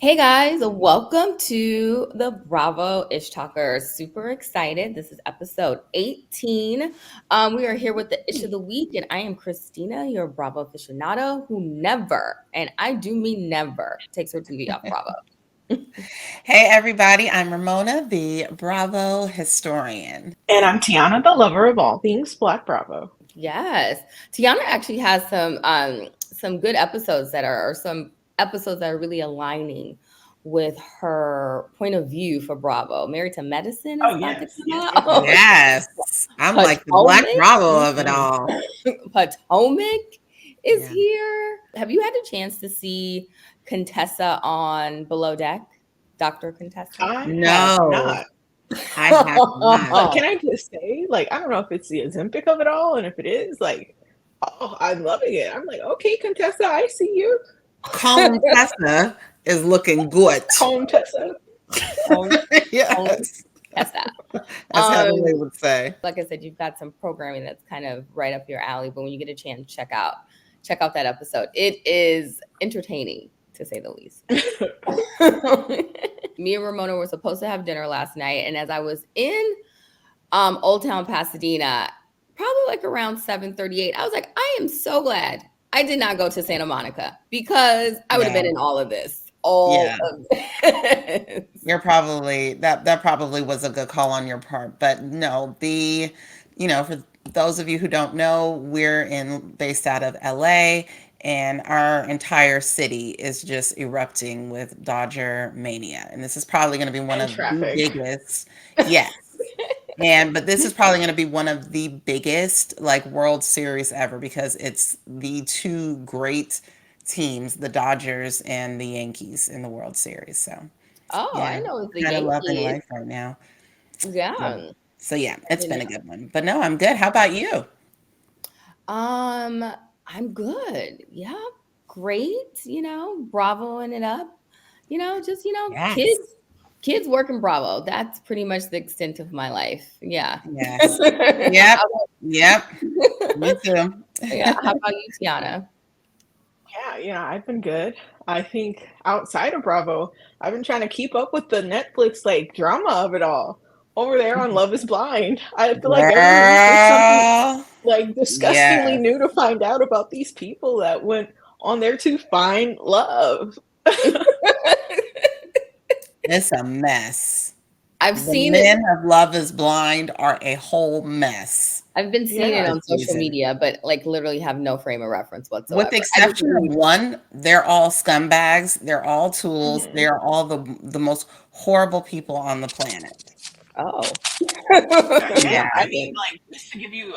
Hey guys, welcome to the Bravo Ish Talkers. Super excited. This is episode 18. We are here with the Ish of the Week, and I am Christina, your Bravo aficionado who never, and I do mean never, takes her TV off Bravo. Hey everybody, I'm Ramona, the Bravo historian. And I'm Tiana, the lover of all things Black Bravo. Yes. Tiana actually has some good episodes that are, or some episodes that are really aligning with her point of view for Bravo. Married to Medicine is Oh, about to yes, come yes, out. yes, Oh, yes. Yes, I'm like the Black Potomac. Bravo of it all. Potomac is Yeah. here. Have you had a chance to see Contessa on Below Deck? Dr. Contessa? I have No, not. I have not. But can I just say, I don't know if it's the Ozempic of it all, and if it is, oh, I'm loving it. I'm like, okay, Contessa, I see you. Contessa is looking good. Contessa. Yes, Contessa. as Heavenly would say. Like I said, you've got some programming that's kind of right up your alley. But when you get a chance, check out that episode. It is entertaining, to say the least. Me and Ramona were supposed to have dinner last night, and as I was in Old Town Pasadena, probably like around 7:38, I was like, I am so glad I did not go to Santa Monica because I would have been in all of this. Yeah, Of this. you're probably that probably was a good call on your part, but no, for those of you who don't know, based out of LA, and our entire city is just erupting with Dodger mania, and this is probably going to be one And of the traffic. biggest. Yes, but this is probably going to be one of the biggest like World Series ever because it's the two great teams, the Dodgers and the Yankees in the World Series. So Oh, I yeah, know it's the kind of loving Yankees. life right now. Yeah. Yeah. So yeah, I it's didn't been a know. good one. But no, I'm good. How about you? Um, I'm good. Yeah, great. Bravoing it up. Just Yes. kids working Bravo. That's pretty much the extent of my life. Yeah. Yes. Yep. Yep. Me too. Yeah. How about you, Tiana? Yeah, I've been good. I think outside of Bravo, I've been trying to keep up with the Netflix drama of it all. Over there on Love is Blind. I feel like every week there's something Girl. disgustingly Yes. new to find out about these people that went on there to find love. It's a mess. I've The seen it. men of Love is Blind are a whole mess I've been seeing it Yeah. on this social season. media, but like literally have no frame of reference With whatsoever. the I just exception of read. one, they're all scumbags. They're all tools. They Mhm. are all the most horrible people on the planet. Oh. Yeah, I Yeah. mean, just to give you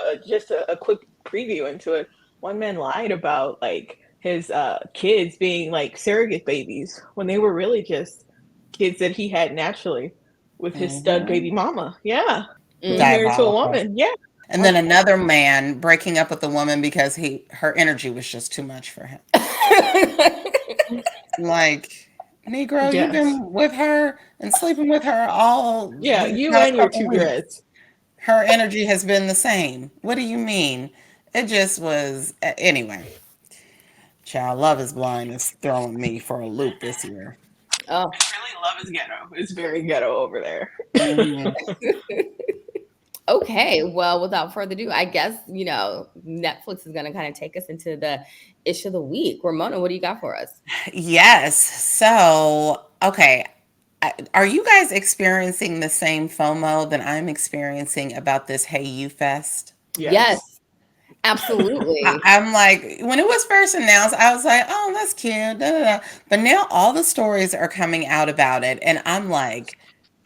a quick preview into it, one man lied about his kids being surrogate babies when they were really just kids that he had naturally with his stud Hmm. baby mama. Yeah, who was married to a Diabolical. woman. Yeah. And then another man breaking up with a woman because her energy was just too much for him. Like, Negro, you've Yes. been with her and sleeping with her all Yeah, these you past and your couple two weeks. dreads. Her energy has been the same. What do you mean? It just was. Anyway, Child Love is Blind is throwing me for a loop this year. Oh. It's really love is ghetto. It's very ghetto over there. Hmm. Okay, well, without further ado, I guess, Netflix is going to kind of take us into the ish of the week. Ramona, what do you got for us? Yes. So, okay. Are you guys experiencing the same FOMO that I'm experiencing about this Hey You Fest? Yes, Yes. absolutely. I'm like, when it was first announced, I was like, oh, that's cute. Da, da, da. But now all the stories are coming out about it. And I'm like,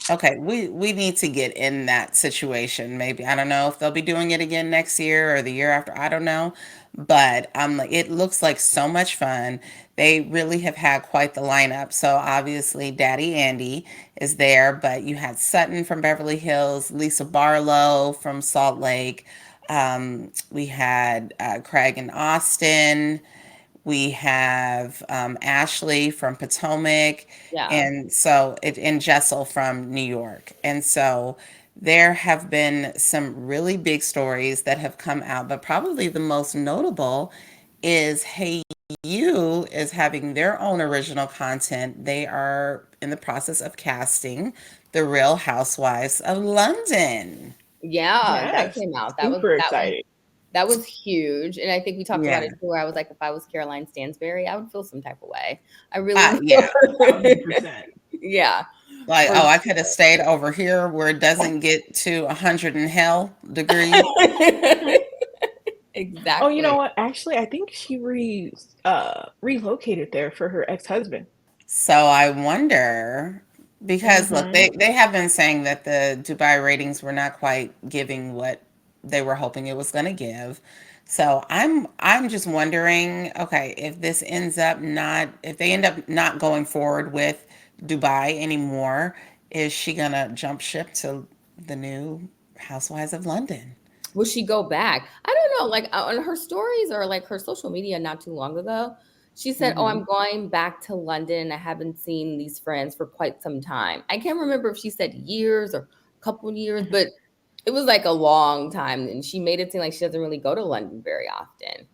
okay, we need to get in that situation. Maybe I don't know if they'll be doing it again next year or the year after. I don't know, but I'm like, it looks like so much fun. They really have had quite the lineup. So obviously, Daddy Andy is there, but you had Sutton from Beverly Hills, Lisa Barlow from Salt Lake. We had Craig and Austin. We have Ashley from Potomac, Yeah. and Jessel from New York. And so there have been some really big stories that have come out, but probably the most notable is Hey DWTS is having their own original content. They are in the process of casting the Real Housewives of London. Yeah, that Yes, came out. super exciting. That was huge. And I think we talked about Yeah. it too, where I was like, if I was Caroline Stansberry, I would feel some type of way. I really Yeah. 100%. Yeah. Like, For oh, I could have stayed over here where it doesn't get to 100 in hell degrees. Exactly. Oh, you know what? Actually, I think she relocated there for her ex-husband. So I wonder, because look, Mm-hmm. they have been saying that the Dubai ratings were not quite giving what they were hoping it was going to give. So I'm just wondering, okay, if this ends up not, if they end up not going forward with Dubai anymore, is she gonna jump ship to the new Housewives of London? Will she go back? I don't know. Like on her stories or like her social media not too long ago, she said, "Oh, Hmm. I'm going back to London. I haven't seen these friends for quite some time." I can't remember if she said years or a couple years, but it was like a long time. And she made it seem like she doesn't really go to London very often.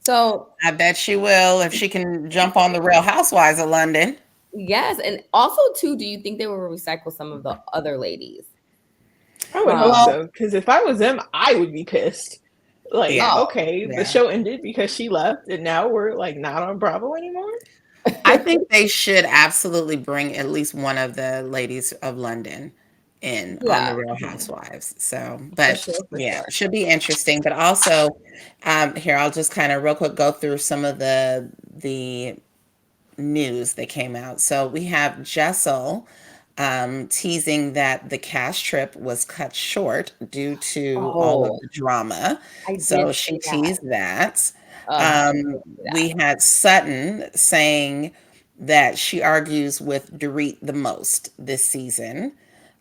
So I bet she will if she can jump on the Real Housewives of London. yes, and also too, do you think they will recycle some of the other ladies I would hope from? Well, so, because if I was them, I would be pissed. Like, yeah, Oh, okay, the yeah. show ended because she left, and now we're like not on Bravo anymore. I think they should absolutely bring at least one of the ladies of London in on the yeah, Real Mhm. Housewives. So, for but sure, for yeah, sure. should be interesting. But also, here I'll just kind of real quick go through some of the news that came out. So we have Jessel teasing that the cast trip was cut short due to all of Oh, the drama. I So did she see that. teased that. I did see that. We had Sutton saying that she argues with Dorit the most this season.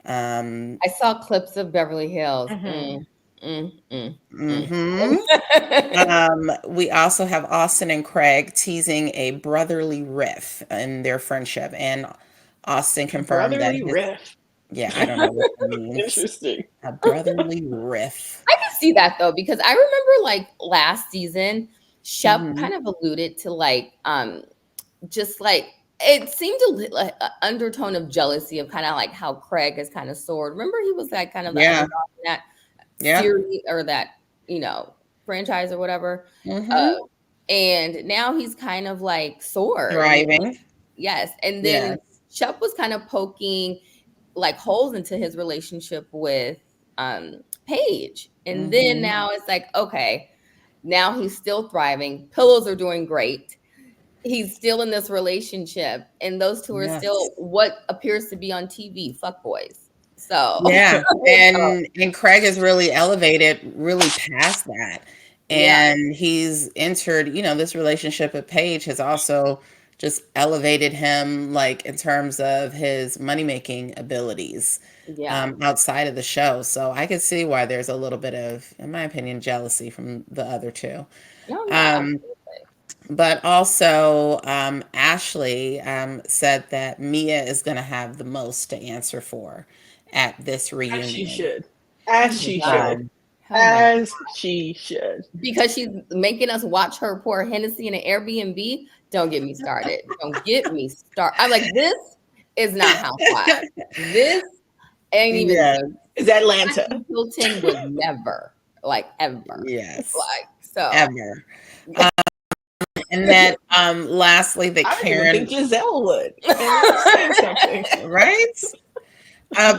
Um, I saw clips of Beverly Hills. Mhm. Mm. mhm. We also have Austin and Craig teasing a brotherly riff in their friendship, and Austin confirmed that Brotherly his, riff. yeah, I don't know what that means. Interesting. A brotherly riff. I can see that though, because I remember like last season, Shep Hmm. kind of alluded to like just like it seemed like an undertone of jealousy of kind of like how Craig has kind of soared. Remember, he was like kind of the Yeah, underdog in that yeah. series or that franchise or whatever. Hmm. And now he's kind of like soared, and Thriving. yes, and then Yes. Shep was kind of poking like holes into his relationship with Paige. And then Hmm. now it's like, okay, now he's still thriving. Pillows are doing great. He's still in this relationship, and those two are Yes. still what appears to be on TV, fuck boys. So, Yeah, so and Craig has really elevated really past that. yeah, And he's entered, this relationship with Paige has also just elevated him like in terms of his money-making abilities yeah, outside of the show. So I could see why there's a little bit of, in my opinion, jealousy from the other two. no, yeah, Um, absolutely. but also, Ashley said that Mia is going to have the most to answer for at this As she reunion. should. Oh As my she god, should. Um, oh my, As she should. because she's making us watch her pour Hennessy in an Airbnb. Don't get me started. Don't get me started. I'm like, this is not Housewives. This ain't even yeah, Is Atlanta. Patrick Hilton would never, like ever, yes, like so. ever. And that, lastly, that I don't even think Karen, Giselle would. And that's saying something. right?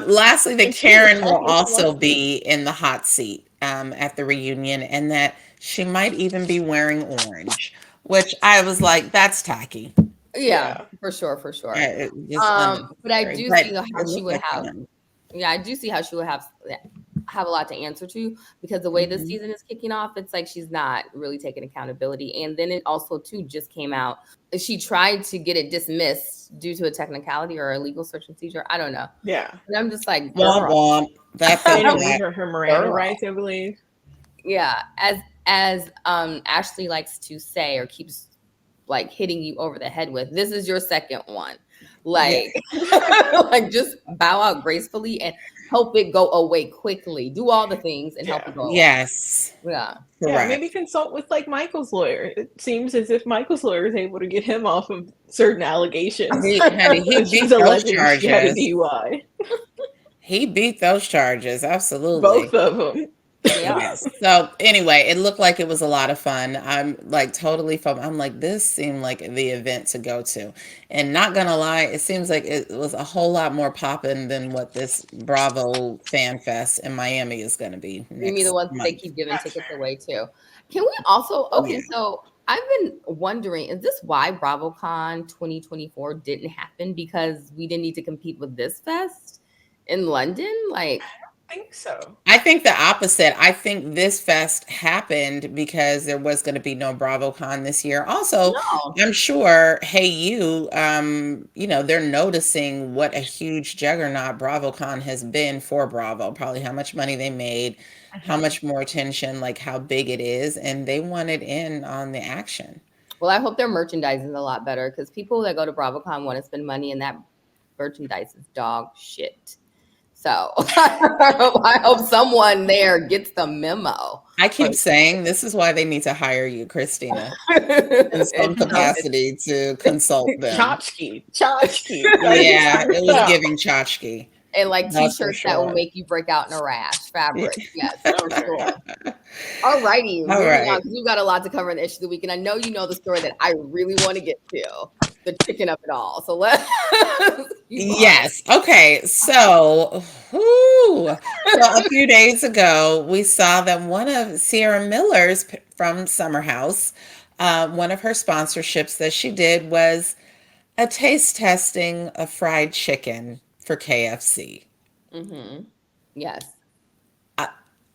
Lastly, that And she's Karen will accomplished also lusty. be in the hot seat at the reunion, and that she might even be wearing orange, which I was like, that's tacky. Yeah, Yeah. for sure, for sure. Just But I unnecessary. do But see how it she looked would like have. fun. Yeah, I do see how she would have a lot to answer to, because the way this Mhm. season is kicking off, it's like she's not really taking accountability. And then it also too just came out she tried to get it dismissed due to a technicality or a legal search and seizure. I don't know. Yeah. And I'm just like, Womp girl, womp. That They felt didn't like read her Miranda girl. rights, I believe. Yeah, as Ashley likes to say or keeps like hitting you over the head with, this is your second one. Like, like just bow out gracefully and help it go away quickly. Do all the things and help it go away. Yes. Yeah. Yeah, maybe consult with like Michael's lawyer. It seems as if Michael's lawyer is able to get him off of certain allegations. He She's beat those alleging she had a charges. DUI. He beat those charges, absolutely. Both of them. Yeah. So anyway, it looked like it was a lot of fun. I'm like totally fun. I'm like, this seemed like the event to go to. And not gonna lie, it seems like it was a whole lot more popping than what this Bravo Fan Fest in Miami is gonna be You mean next the ones that they month. keep giving tickets away to? Can we also Yeah. so I've been wondering, is this why BravoCon 2024 didn't happen? Because we didn't need to compete with this fest in London? Like, I think so. I think the opposite. I think this fest happened because there was going to be no BravoCon this year. Also, no. I'm sure, hey, you know, they're noticing what a huge juggernaut BravoCon has been for Bravo, probably how much money they made, how much more attention, like how big it is, and they wanted in on the action. Well, I hope their merchandise is a lot better because people that go to BravoCon want to spend money and that merchandise is dog shit. So I hope someone there gets the memo. I keep saying this is why they need to hire you, Christina, in some capacity to consult them. Tchotchke. Yeah, it was giving tchotchke. And like t-shirts that will make you break out in a rash. Fabric. Yes, for sure. All righty. Moving on, 'cause we've got a lot to cover in the issue of the week. And I know you know the story that I really want to get to. The chicken of it all. So let's Yes. Okay. So a few days ago, we saw that one of Ciara Miller's from Summer House, one of her sponsorships that she did was a taste testing of fried chicken for KFC. Mm-hmm. Yes.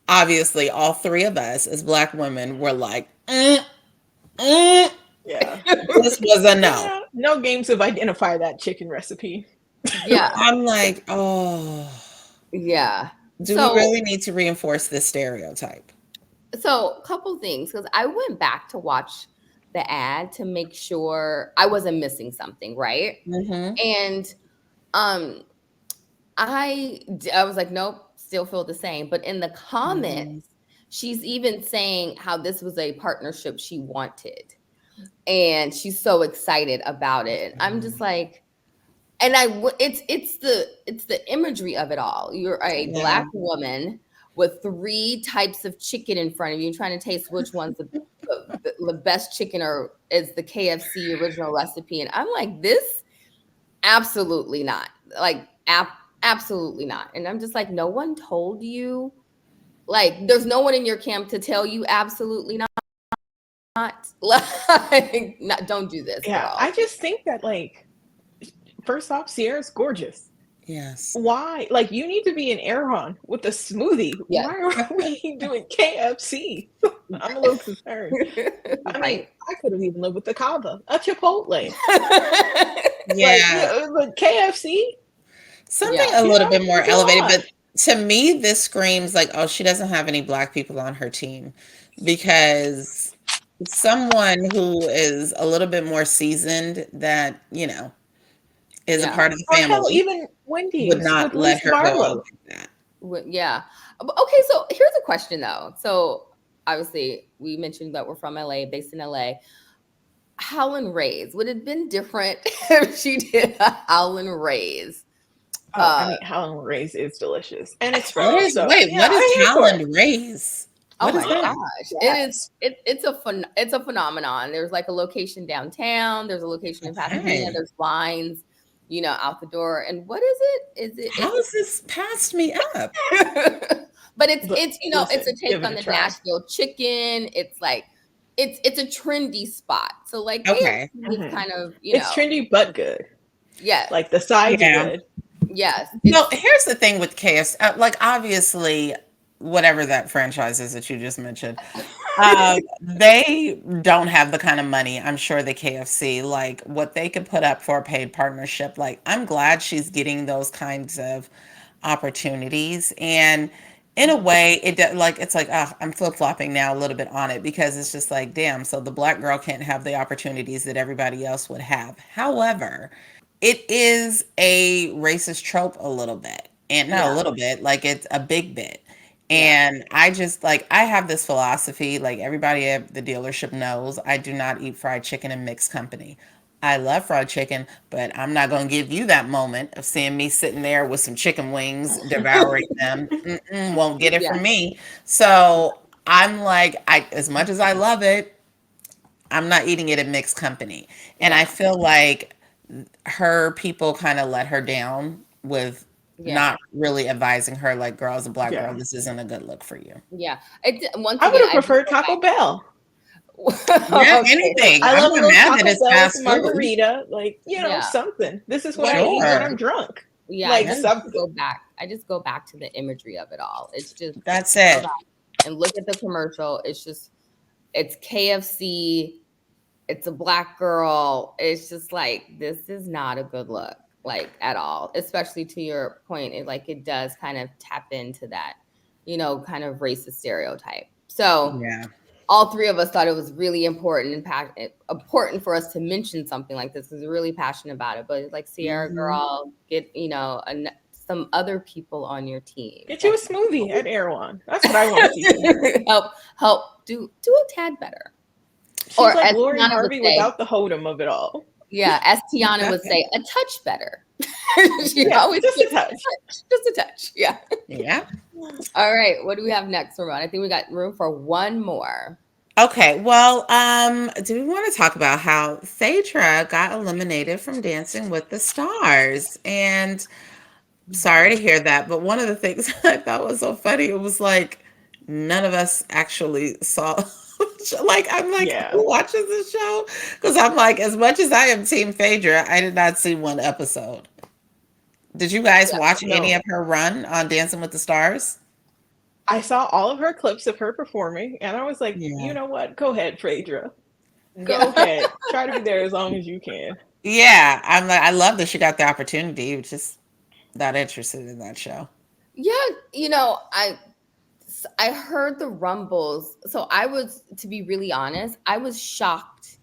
Obviously, all three of us as Black women were like, yeah, this was a no. Yeah, no games of identify that chicken recipe. Yeah. I'm like, oh. Yeah. Do we really need to reinforce this stereotype? So a couple things, because I went back to watch the ad to make sure I wasn't missing something, right? Mm-hmm. And I was like, nope, still feel the same. But in the comments, she's even saying how this was a partnership she wanted. And she's so excited about it. I'm just like, and it's the imagery of it all. You're a Black woman with 3 types of chicken in front of you, trying to taste which one's the best chicken or is the KFC original recipe. And I'm like, this absolutely not. Like, absolutely not. And I'm just like, no one told you. Like, there's no one in your camp to tell you absolutely not. Like, don't do this. Yeah, girl. I just think that, like, first off, Ciara's gorgeous. Yes. Why? Like, you need to be an Airhon with a smoothie. Yes. Why are we doing KFC? I'm a little concerned. I mean, I could have even lived with the Cava, a Chipotle. Yeah. But KFC? Something a little bit more elevated. But to me, this screams like, oh, she doesn't have any Black people on her team. Because someone who is a little bit more seasoned that, you know, is a part of the family. Hell, even Wendy's would not let her go like that. Yeah. Okay, so here's a question though. So obviously we mentioned that we're from LA, based in LA. Howlin' Rays. Would it have been different if she did a Howlin' Rays? I mean, Howlin' Rays is delicious. And it's what is Howlin' Rays? Oh my gosh. Yes. It's a phenomenon. There's like a location downtown, there's a location in Pasadena, there's lines, you know, out the door. And what is it? How is this passed me up? But it's you know, it's a take on the Nashville chicken. It's like it's a trendy spot. So like it's kind of, you know, it's trendy but good. Yes. Like the side's good. Yes. No, here's the thing with KFC. Like obviously whatever that franchise is that you just mentioned, they don't have the kind of money, I'm sure, the KFC, like what they could put up for a paid partnership. Like, I'm glad she's getting those kinds of opportunities. And in a way, it's like, I'm flip-flopping now a little bit on it, because it's just like, damn, so the Black girl can't have the opportunities that everybody else would have. However, it is a racist trope a little bit. And not a Yeah. little bit, like it's a big bit. Yeah. And I just like I have this philosophy, like everybody at the dealership knows, I do not eat fried chicken in mixed company. I love fried chicken, but I'm not going to give you that moment of seeing me sitting there with some chicken wings, devouring them. Mm-mm, won't get it Yeah. from me. So I'm like, as much as I love it, I'm not eating it in mixed company. And I Yeah. feel like her people kind of let her down with Yeah. not really advising her, like, girl, as a black girl, Yeah. this isn't a good look for you. Yeah. Once I would again, have I just preferred go Taco Bell. back. Yeah, Okay. anything. I I'm love a not little mad that Taco it's Bell with fast a food. margarita, like, Yeah. something. This is what Once I eat when Sure. I'm drunk. Yeah, Like I just something. go back. I just go back to the imagery of it all. It's just That's go it. back and look at the commercial. It's KFC. It's a black girl. It's just like, this is not a good look, like at all. Especially to your point, it does kind of tap into that, kind of racist stereotype. So Yeah. all three of us thought it was really important important for us to mention something like this because we're really passionate about it. But it's like, Ciara, Mhm. girl, get some other people on your team Get you that a smoothie at Erewhon. That's what I want to see. help do a tad better. She's Or like as Lori Tiana would Harvey say, without the Hodem of it all. yeah, as Tiana would say, a touch better. She Yeah, always just a puts touch. just a touch. Yeah. Yeah. All right. What do we have next, Ramon? I think we got room for one more. Okay. Well, do we want to talk about how Phaedra got eliminated from Dancing with the Stars? And sorry to hear that, but one of the things I thought was so funny, it was like none of us actually saw. Like, I'm like, Yeah. who watches this show? Because I'm like, as much as I am Team Phaedra, I did not see one episode. Did you guys Yeah. watch any No. of her run on Dancing with the Stars? I saw all of her clips of her performing, and I was like, you Yeah. know what? Go ahead, Phaedra. Go Yeah. ahead. Try to be there as long as you can. Yeah, I'm like, I love that she got the opportunity. Just not interested in that show. Yeah, I heard the rumbles. So to be really honest, I was shocked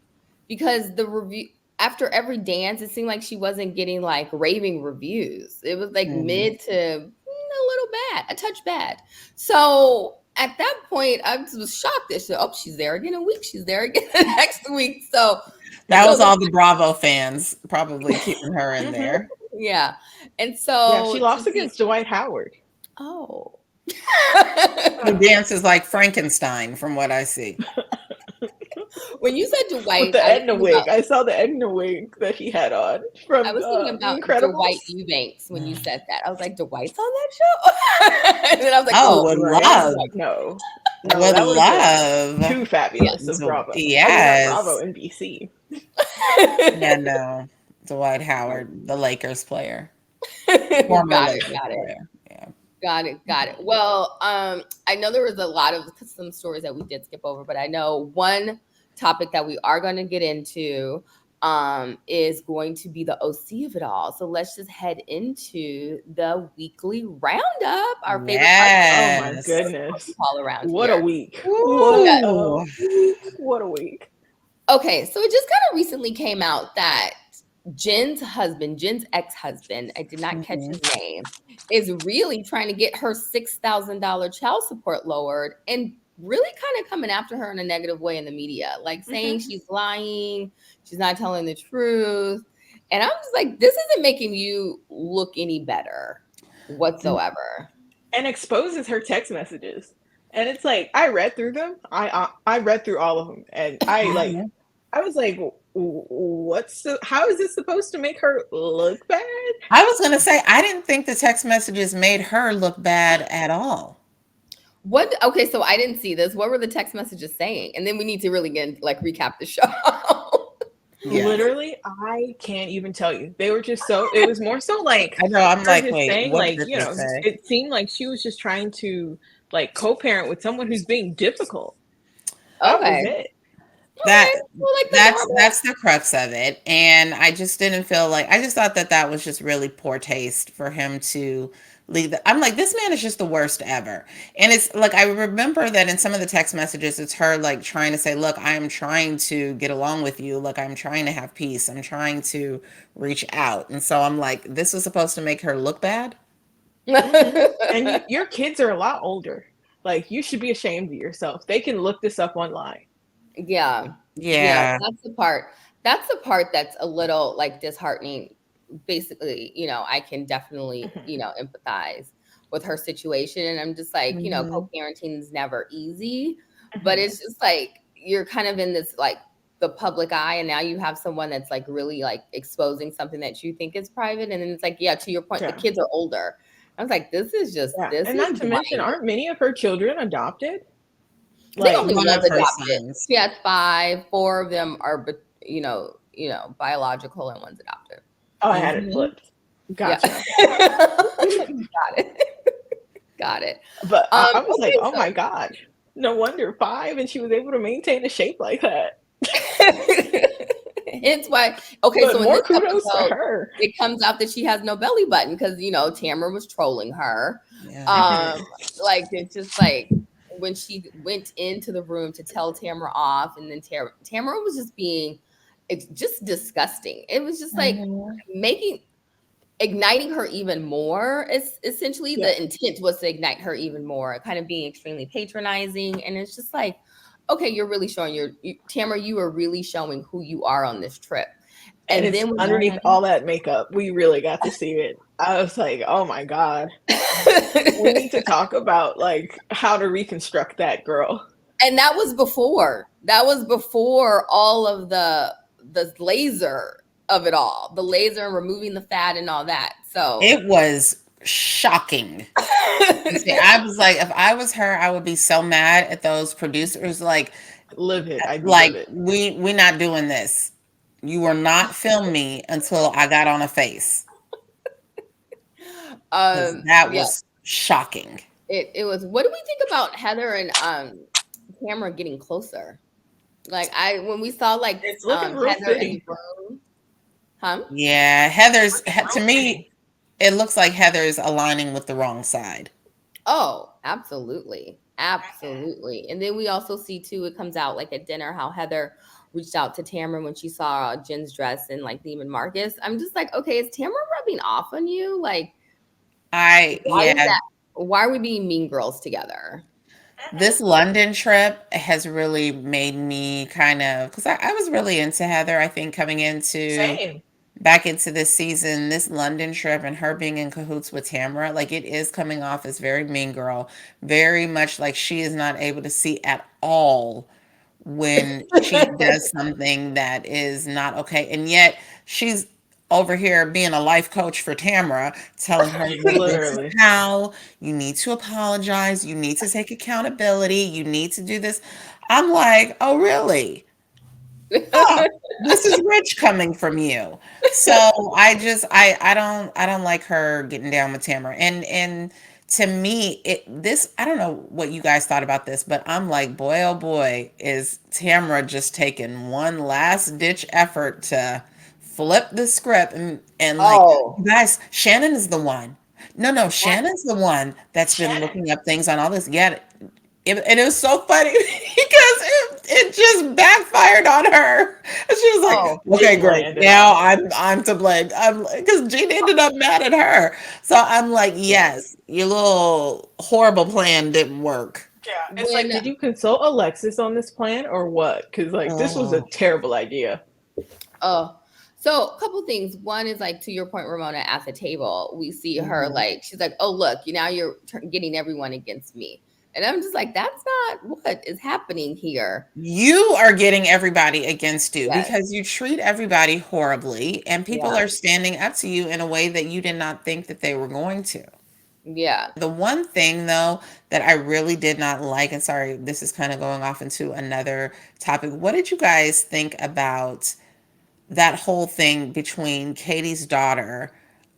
because the review after every dance, it seemed like she wasn't getting like raving reviews. It was like Mhm. mid to a little bad, a touch bad. So at that point, I was shocked that she's there again a week. She's there again next week. So That was the all the Bravo fans probably keeping her in Mm-hmm. there. yeah, and Yeah, she so lost against Dwight Howard. oh. Who dances like Frankenstein, from what I see. When you said With Dwight, the I was Edna thinking wig. about I saw the Edna wig that he had on from I was thinking The about Incredibles. Dwight Eubanks when you said that. I was like, Dwight's on that show? And then I was like, Oh, oh, would Right? love, Like, no, would that would have been love. too fabulous of So, Bravo. I mean, not Bravo, yes. NBC. Yeah, no. Dwight Howard, the Lakers player. Former got Lakers it. player. Yeah. Got it. Well, I know there was a lot of some stories that we did skip over, but I know one topic that we are going to get into is going to be the OC of it all. So let's just head into the weekly roundup, our favorite part Oh my Yes. goodness. all around What here. a week. Yes. Ooh. What a week. Okay, so it just kind of recently came out that Jenn's ex-husband, I did not catch his name, is really trying to get her $6,000 child support lowered and really kind of coming after her in a negative way in the media, like saying she's lying, she's not telling the truth. And I'm just like, this isn't making you look any better whatsoever. And exposes her text messages. And it's like, I read through them. I read through all of them. And I was like, how is this supposed to make her look bad? I was going to say, I didn't think the text messages made her look bad at all. Okay, so I didn't see this. What were the text messages saying? And then we need to really recap the show. Yeah. Literally, I can't even tell you. They were just it was more so like, I know, I'm her like, just wait, saying, what like, did they say? it seemed like she was just trying to like co-parent with someone who's being difficult. That was it. That's the crux of it. And I just didn't feel like, I just thought that was just really poor taste for him to I'm like, this man is just the worst ever. And it's like, I remember that in some of the text messages, it's her like trying to say, look, I am trying to get along with you. Look, I'm trying to have peace. I'm trying to reach out. And so I'm like, this was supposed to make her look bad. And your kids are a lot older. Like, you should be ashamed of yourself. They can look this up online. Yeah. Yeah, Yeah. that's the part. That's the part that's a little like disheartening. Basically, I can definitely, empathize with her situation. And I'm just like, Mhm. co-parenting is never easy, but it's just like you're kind of in this like the public eye, and now you have someone that's like really like exposing something that you think is private. And then it's like, yeah, to your point, the Yeah. kids are older. I was like, this Yeah. is And not to mention, blind. aren't many of her children adopted? I think Like, only One one's of her adopted. sons. She has five. Four of them are, biological, and one's adopted. oh, I had it Mhm. flipped. Yeah. Gotcha. Got it. Got it. But I was like, Okay, oh my God. No wonder 5 and she was able to maintain a shape like that. hence why. Okay, But so in more this kudos to episode, her. it comes out that she has no belly button because Tamra was trolling her. Yeah. Like it's just like when she went into the room to tell Tamra off, and then Tamra was just being, it's just disgusting. It was just like Mhm. igniting her even more. It's essentially Yeah. the intent was to ignite her even more, kind of being extremely patronizing. And it's just like, okay, you're really showing Tamara, you are really showing who you are on this trip. And And it's then underneath all that makeup. We really got to see it. I was like, oh my God. We need to talk about like how to reconstruct that girl. and that was before all of the laser of it all, the laser and removing the fat and all that. So It was shocking. See, I was like, if I was her, I would be so mad at those producers. Livid. I'd be Like livid. we not doing this. You will not film me until I got on a face. Because that yeah, was shocking. it was. What do we think about Heather and Tamara getting closer? Like when we saw like It's looking real Heather in the fitty. room, huh? Yeah, to me, it looks like Heather's aligning with the wrong side. Oh, absolutely. Absolutely. And then we also see too, it comes out like at dinner how Heather reached out to Tamara when she saw Jen's dress in like Neiman Marcus. I'm just like, okay, is Tamara rubbing off on you? Like, why is Yeah, that? Why are we being mean girls together? this London trip has really made me kind of, because I was really into Heather, I think, coming into Same. back into this season, this London trip and her being in cahoots with Tamara, like it is coming off as very mean girl, very much like she is not able to see at all when she does something that is not okay. And yet she's over here being a life coach for Tamara, telling her, look, this is Literally. how you need to apologize. You need to take accountability. You need to do this. I'm like, oh, really? Oh, this is rich coming from you. So I don't like her getting down with Tamara. And to me, I don't know what you guys thought about this, but I'm like, boy oh boy, is Tamara just taking one last ditch effort to flip the script and like, Oh, you guys, Shannon is the one. No, Shannon's the one that's been looking up things on all this. Yeah, and it was so funny because it just backfired on her. And she was like, oh, "Okay, It great. landed Now on her. I'm to blame." I'm because Gene ended up mad at her. So I'm like, Yeah. "Yes, your little horrible plan didn't work." Yeah. It's like, when did you consult Alexis on this plan or what? Because like this was a Oh, terrible idea. oh, so a couple things. One is like to your point, Ramona, at the table, we see her mhm. like she's like, "Oh, look, now you're getting everyone against me," and I'm just like, "That's not what is happening here." You are getting everybody against you Yes, because you treat everybody horribly, and people yeah, are standing up to you in a way that you did not think that they were going to. yeah, The one thing though that I really did not like, and sorry, this is kind of going off into another topic. What did you guys think about that whole thing between Katie's daughter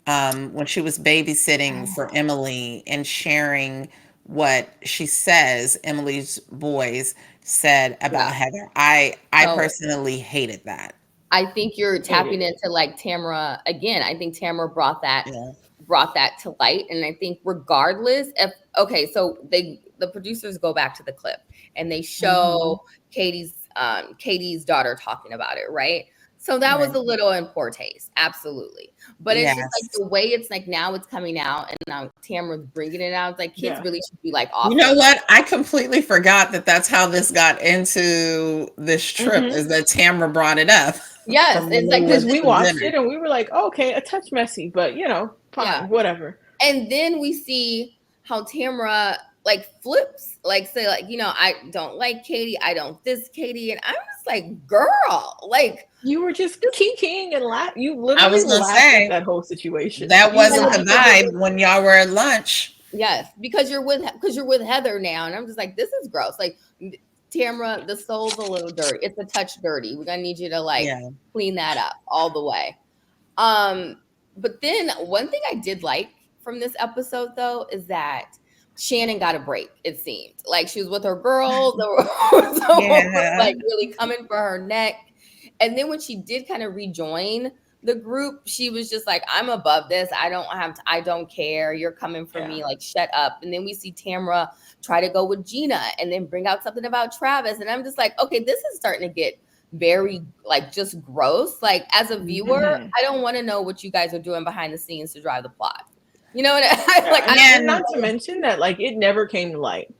when she was babysitting for Emily and sharing what she says Emily's boys said about yeah. Heather? I So personally hated that. I think you're Hated tapping it. into like Tamara again. I think Tamara brought that Yeah. brought that to light. And I think regardless if, okay, so the producers go back to the clip and they show Katie's daughter talking about it, right? So that was a little in poor taste, absolutely. But it's just like the way it's like now it's coming out and now Tamra's bringing it out. It's like kids really should be like off. You know what? I completely forgot that that's how this got into this trip is that Tamra brought it up. Yes, it's like because we watched it and we were like, oh, okay, a touch messy, but you know, fine, whatever. And then we see how Tamra like flips, like say like, you know, I don't like Katie, I don't this Katie, and I'm just like, girl, like you were just kikiing and laugh. You literally laughed at that whole situation. That wasn't the vibe when y'all were at lunch. Yes, because you're with Heather now, and I'm just like, this is gross. Like Tamra, the soul's a little dirty. It's a touch dirty. We're gonna need you to like clean that up all the way. But then one thing I did like from this episode though is that Shannon got a break. It seemed like she was with her girls, like really coming for her neck. And then when she did kind of rejoin the group, she was just like, I'm above this. I don't care. You're coming for me. Like, shut up. And then we see Tamra try to go with Gina and then bring out something about Travis. And I'm just like, okay, this is starting to get very like just gross. Like as a viewer, I don't want to know what you guys are doing behind the scenes to drive the plot. You know what I like? And not to mention that like it never came to light.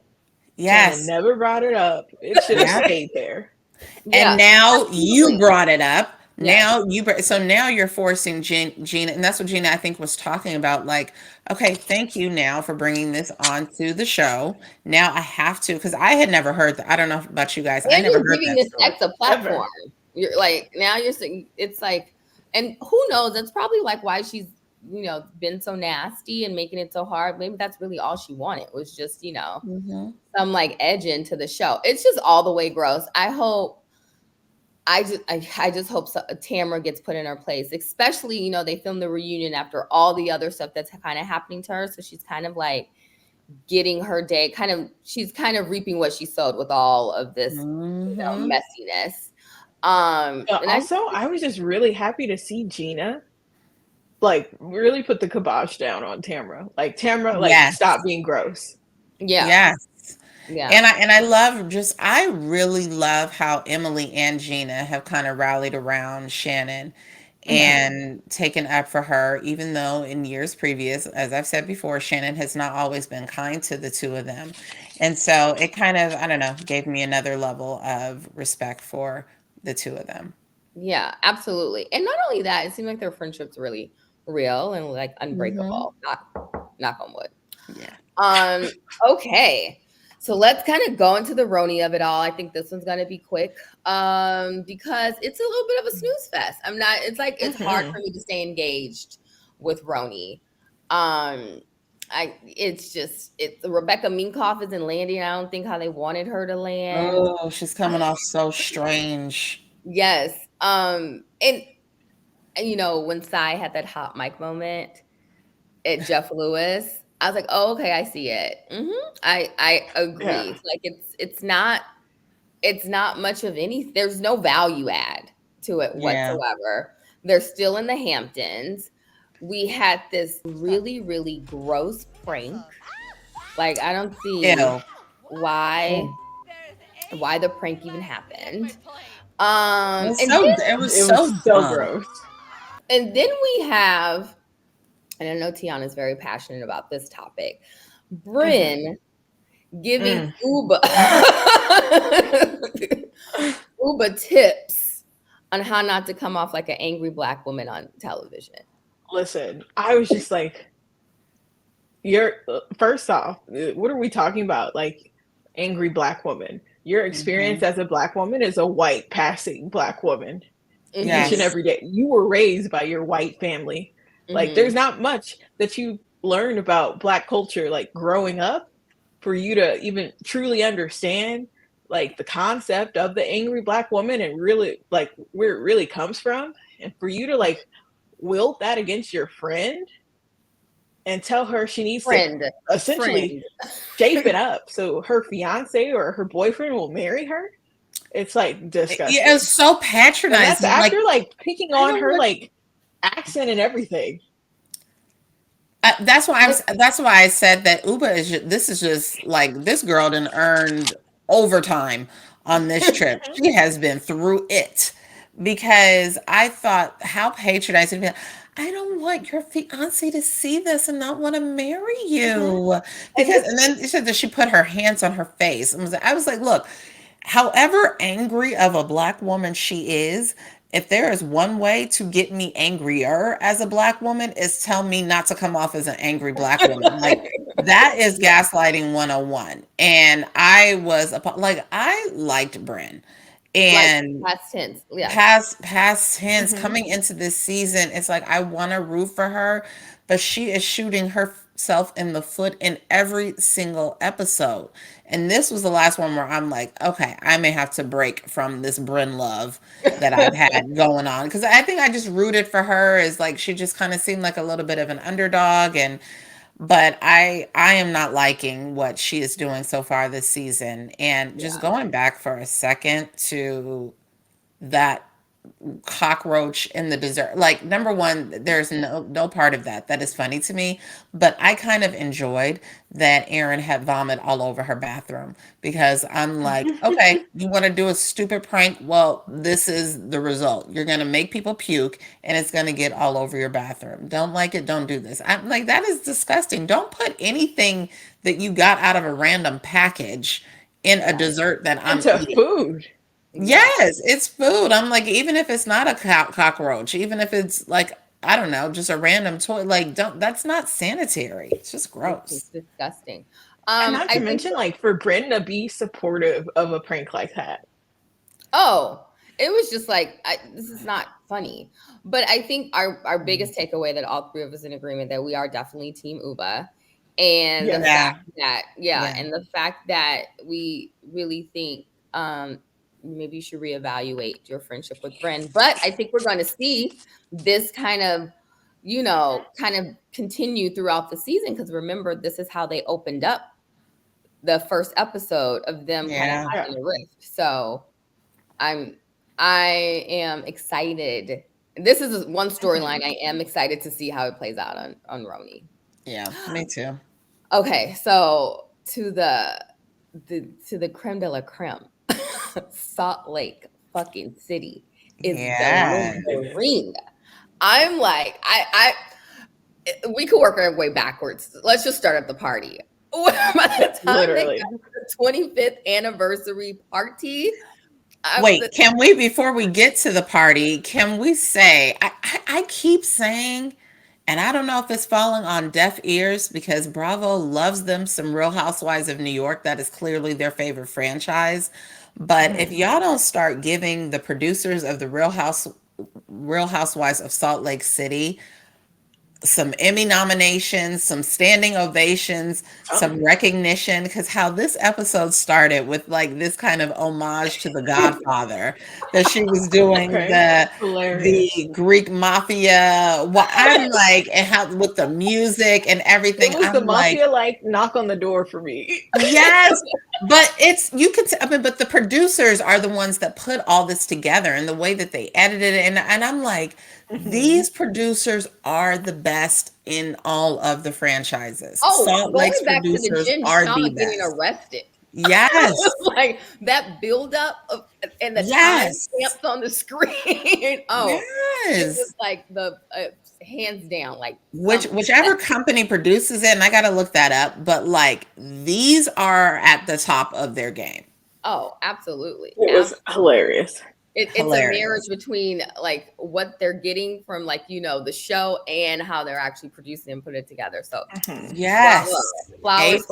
Yes. Shannon never brought it up. It should have stayed there. And now you brought it up. Now now you're forcing Gina, and that's what Gina I think was talking about. Like, okay, thank you now for bringing this onto the show. Now I have to, because I had never heard that. I don't know about you guys. And I never heard giving that this X a platform. You're like now you're saying it's like, and who knows? That's probably like why she's been so nasty and making it so hard. Maybe that's really all she wanted was just some like edge into the show. It's just all the way gross. I just hope Tamra gets put in her place, especially, they filmed the reunion after all the other stuff that's kind of happening to her. So she's kind of like getting her day, she's kind of reaping what she sowed with all of this messiness. And I was just really happy to see Gina like really put the kibosh down on Tamra. Like Tamra, like stop being gross. Yeah. Yes. Yeah. And I really love how Emily and Gina have kind of rallied around Shannon and taken up for her, even though in years previous, as I've said before, Shannon has not always been kind to the two of them. And so it kind of, I don't know, gave me another level of respect for the two of them. Yeah, absolutely. And not only that, it seemed like their friendship's really real and like unbreakable. Knock on wood. Yeah. Okay. So let's kind of go into the RHONY of it all. I think this one's gonna be quick. Because it's a little bit of a snooze fest. It's hard for me to stay engaged with RHONY. Rebecca Minkoff isn't landing. I don't think how they wanted her to land. Oh, she's coming off so strange. Yes. And when Sai had that hot mic moment at Jeff Lewis, I was like, oh, okay, I see it. I agree. Yeah. Like it's not much of any, there's no value add to it whatsoever. They're still in the Hamptons. We had this really, really gross prank. Like I don't see why the prank even happened. It was so gross. And then we have, and I know Tiana's very passionate about this topic, Brynn giving Uba tips on how not to come off like an angry Black woman on television. Listen, I was just like, first off, what are we talking about? Like, angry Black woman. Your experience as a Black woman is a white passing Black woman each and every day. You were raised by your white family. Like, there's not much that you learn about Black culture, like growing up, for you to even truly understand like the concept of the angry Black woman and really like where it really comes from. And for you to like wilt that against your friend and tell her she needs to essentially shape it up so her fiance or her boyfriend will marry her. It's like disgusting. Yeah, it's so patronizing. And that's after like picking on her like accent and everything. That's why I said that Uba this is just like this girl done earned overtime on this trip. She has been through it because I thought how patronizing. I don't want your fiance to see this and not want to marry you because. And then she said that she put her hands on her face. I was like, look, however angry of a black woman she is, if there is one way to get me angrier as a black woman, is tell me not to come off as an angry black woman. Like that is gaslighting 101. And I was like, I liked Brynn. And like past tense, yeah. Past tense coming into this season, it's like I want to root for her, but she is shooting herself in the foot in every single episode. And this was the last one where I'm like, okay, I may have to break from this Brynn love that I've had going on because I think I just rooted for her as like she just kind of seemed like a little bit of an underdog and but I am not liking what she is doing so far this season. And just going back for a second to that cockroach in the dessert. Like number one, there's no part of that is funny to me, but I kind of enjoyed that Erin had vomit all over her bathroom because I'm like, okay, you want to do a stupid prank? Well, this is the result. You're going to make people puke and it's going to get all over your bathroom. Don't like it, don't do this. I'm like, that is disgusting. Don't put anything that you got out of a random package in a dessert that I'm into eating. food. Yes, it's food. I'm like, even if it's not a cockroach, even if it's like, I don't know, just a random toy, like, that's not sanitary. It's just gross. It's disgusting. And not to mention, like, for Brynn to be supportive of a prank like that. Oh, it was just like, this is not funny. But I think our biggest takeaway that all three of us in agreement that we are definitely Team Uba. And the fact that, and the fact that we really think, maybe you should reevaluate your friendship with Brynn. But I think we're going to see this kind of continue throughout the season. Because remember, this is how they opened up the first episode of them kind of having a rift. So I am excited. This is one storyline I am excited to see how it plays out on RHONY. Yeah, me too. Okay, so to the creme de la creme. Salt Lake fucking City is the ring. I'm like, we could work our way backwards. Let's just start at the party. By the time they got the 25th anniversary party. Wait, can we, before we get to the party, can we say, I keep saying, and I don't know if it's falling on deaf ears because Bravo loves them some Real Housewives of New York. That is clearly their favorite franchise. But if y'all don't start giving the producers of the Real Housewives of Salt Lake City some Emmy nominations, some standing ovations, some recognition, because how this episode started with like this kind of homage to The Godfather that she was doing the Greek mafia. Well, I'm like, and how with the music and everything. It was the mafia like knock on the door for me. Yes, but it's but the producers are the ones that put all this together and the way that they edited it, and I'm like. These producers are the best in all of the franchises. Oh, Salt Lake's producers are the best. Getting arrested. Yes, like that buildup of and the time stamps on the screen. Oh, yes. It was like the hands down, like whichever company produces it, and I got to look that up. But like these are at the top of their game. Oh, absolutely! It was hilarious. It's a marriage between like what they're getting from like the show and how they're actually producing and put it together. So yes, flowers.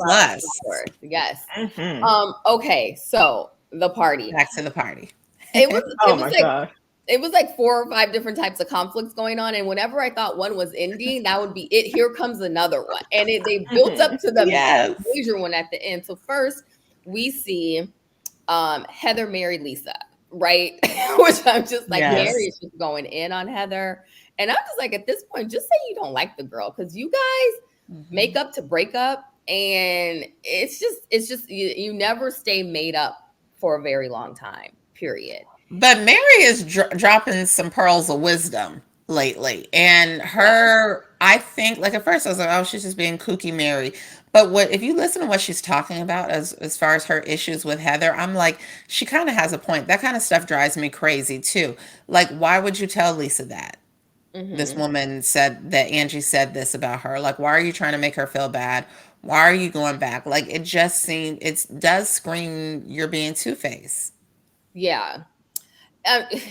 Yes. Okay, so the party. Back to the party. It was. God. It was like 4 or 5 different types of conflicts going on, and whenever I thought one was ending, that would be it. Here comes another one, and they built up to the major one at the end. So first, we see Heather married Lisa. Right, which I'm just like, Mary is just going in on Heather, and I'm just like, at this point, just say you don't like the girl because you guys make up to break up, and it's just you never stay made up for a very long time. Period. But Mary is dropping some pearls of wisdom. lately. And her, I think, like at first I was like, oh, she's just being kooky Mary. But what if you listen to what she's talking about as far as her issues with Heather, I'm like, she kind of has a point. That kind of stuff drives me crazy too. Like, why would you tell Lisa that? This woman said that Angie said this about her. Like, why are you trying to make her feel bad? Why are you going back? Like, it just seems, it does scream you're being two-faced. Yeah.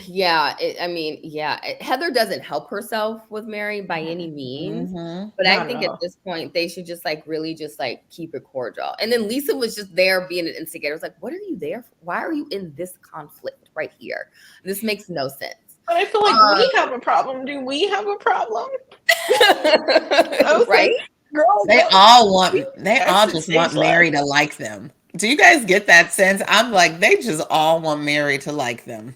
Yeah, I mean, yeah, Heather doesn't help herself with Mary by any means, but I think at this point they should just like really just like keep it cordial. And then Lisa was just there being an instigator. It's like, what are you there for? Why are you in this conflict right here? This makes no sense. But I feel like we have a problem. Do we have a problem? Right? Girl, They all just want Mary to like them. Do you guys get that sense? I'm like, they just all want Mary to like them.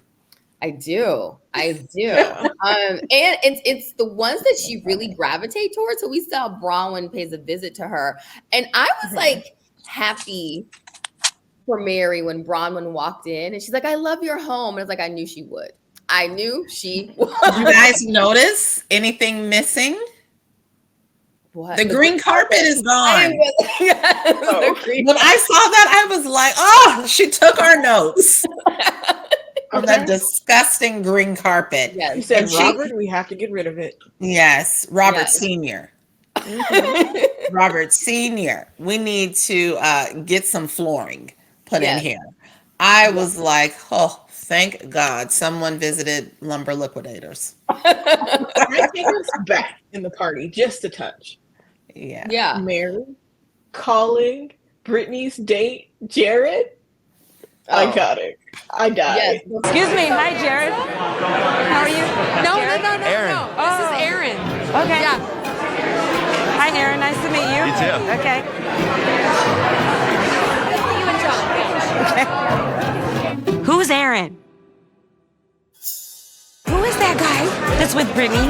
I do. And it's the ones that she really gravitate towards. So we saw Bronwyn pays a visit to her. And I was like happy for Mary when Bronwyn walked in and she's like, I love your home. And I was like, I knew she would. I knew she would. You guys notice anything missing? What? The green carpet is gone. When I saw that, I was like, oh, she took our notes. From that disgusting green carpet. Yes. You said, Robert, we have to get rid of it. Yes, Robert Sr. Robert Sr. We need to get some flooring put in here. I was like, oh, thank God someone visited Lumber Liquidators. I think it's back in the party just a touch. Yeah. Mary calling Brittany's date, Jared. I got it. I died. Yes. Excuse me. Hi, Jared. How are you? No. Aaron. No. This is Aaron. Okay. Yeah. Hi, Aaron. Nice to meet you. You too. Okay. You and John. Who's Aaron? Who is that guy that's with Brittany?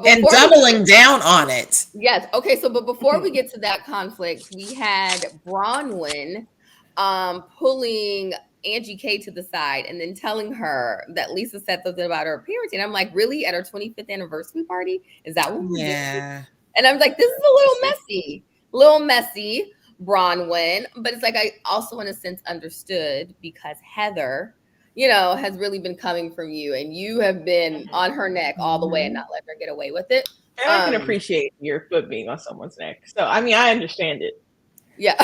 And doubling down on it. Yes. Okay. So, but before we get to that conflict, we had Bronwyn pulling Angie K to the side and then telling her that Lisa said something about her parenting. I'm like, really? At her 25th anniversary party? Is that what we're doing? And I'm like, this is a little messy, Bronwyn. But it's like, I also in a sense understood because Heather, has really been coming from you and you have been on her neck all the way and not letting her get away with it. And I can appreciate your foot being on someone's neck. So, I mean, I understand it. Yeah.